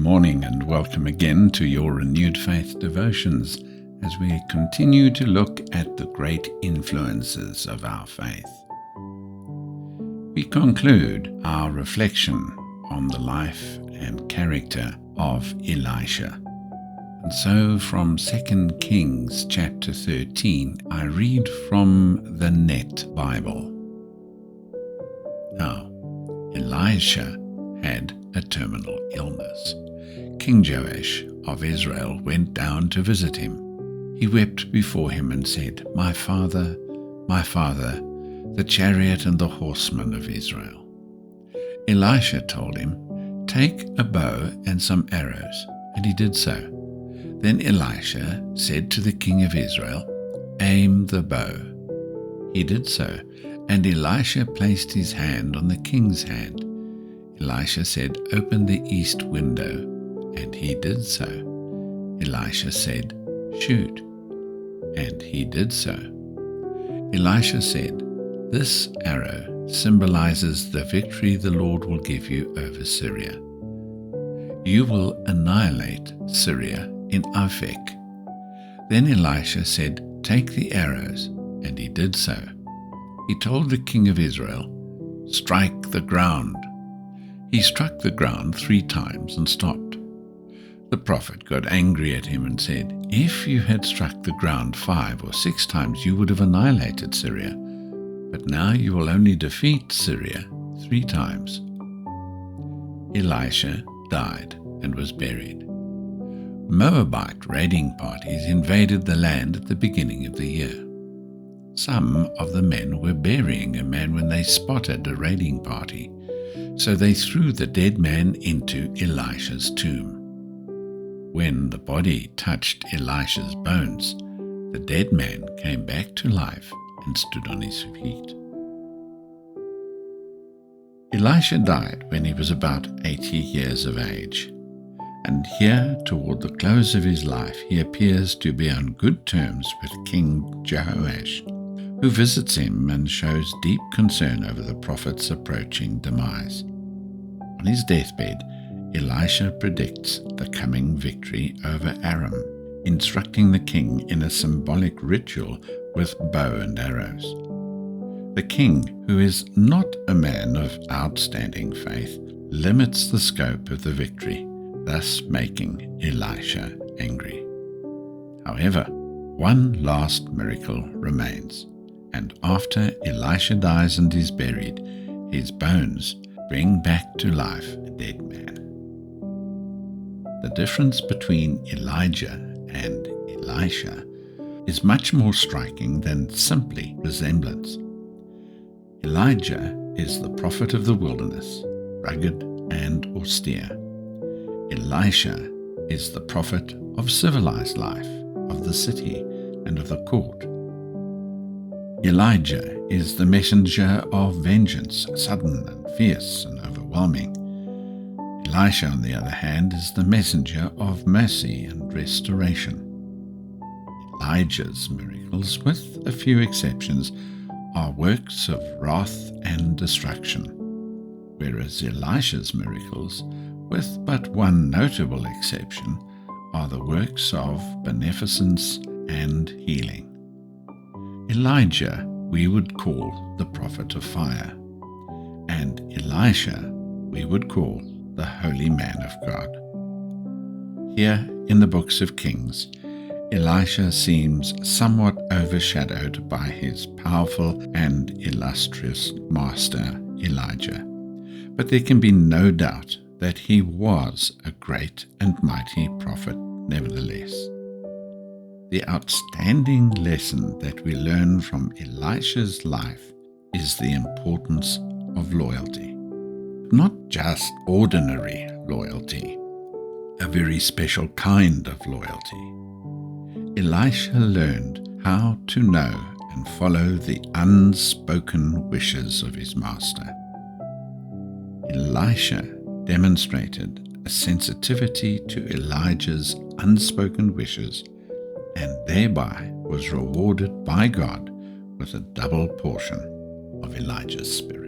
morning and welcome again to your Renewed Faith Devotions as we continue to look at the great influences of our faith. We conclude our reflection on the life and character of Elisha. And so from 2 Kings chapter 13, I read from the Net Bible. Now, Elisha had a terminal illness. King Joash of Israel went down to visit him. He wept before him and said, my father, the chariot and the horsemen of Israel." Elisha told him, "Take a bow and some arrows," and he did so. Then Elisha said to the king of Israel, "Aim the bow." He did so, and Elisha placed his hand on the king's hand. Elisha said, "Open the east window," and he did so. Elisha said, "Shoot," and he did so. Elisha said, "This arrow symbolizes the victory the Lord will give you over Syria. You will annihilate Syria in Aphek." Then Elisha said, "Take the arrows," and he did so. He told the king of Israel, "Strike the ground." He struck the ground 3 times and stopped. The prophet got angry at him and said, "If you had struck the ground 5 or 6 times, you would have annihilated Syria. But now you will only defeat Syria 3 times. Elisha died and was buried. Moabite raiding parties invaded the land at the beginning of the year. Some of the men were burying a man when they spotted a raiding party. So they threw the dead man into Elisha's tomb. When the body touched Elisha's bones, the dead man came back to life and stood on his feet. Elisha died when he was about 80 years of age. And here, toward the close of his life, he appears to be on good terms with King Joash, who visits him and shows deep concern over the prophet's approaching demise. On his deathbed, Elisha predicts the coming victory over Aram, instructing the king in a symbolic ritual with bow and arrows. The king, who is not a man of outstanding faith, limits the scope of the victory, thus making Elisha angry. However, one last miracle remains. And after Elisha dies and is buried, his bones bring back to life a dead man. The difference between Elijah and Elisha is much more striking than simply resemblance. Elijah is the prophet of the wilderness, rugged and austere. Elisha is the prophet of civilized life, of the city and of the court. Elijah is the messenger of vengeance, sudden and fierce and overwhelming. Elisha, on the other hand, is the messenger of mercy and restoration. Elijah's miracles, with a few exceptions, are works of wrath and destruction, whereas Elisha's miracles, with but one notable exception, are the works of beneficence and healing. Elijah we would call the prophet of fire, and Elisha we would call the holy man of God. Here in the books of Kings, Elisha seems somewhat overshadowed by his powerful and illustrious master Elijah, but there can be no doubt that he was a great and mighty prophet nevertheless. The outstanding lesson that we learn from Elisha's life is the importance of loyalty. Not just ordinary loyalty, a very special kind of loyalty. Elisha learned how to know and follow the unspoken wishes of his master. Elisha demonstrated a sensitivity to Elijah's unspoken wishes and thereby was rewarded by God with a double portion of Elijah's spirit.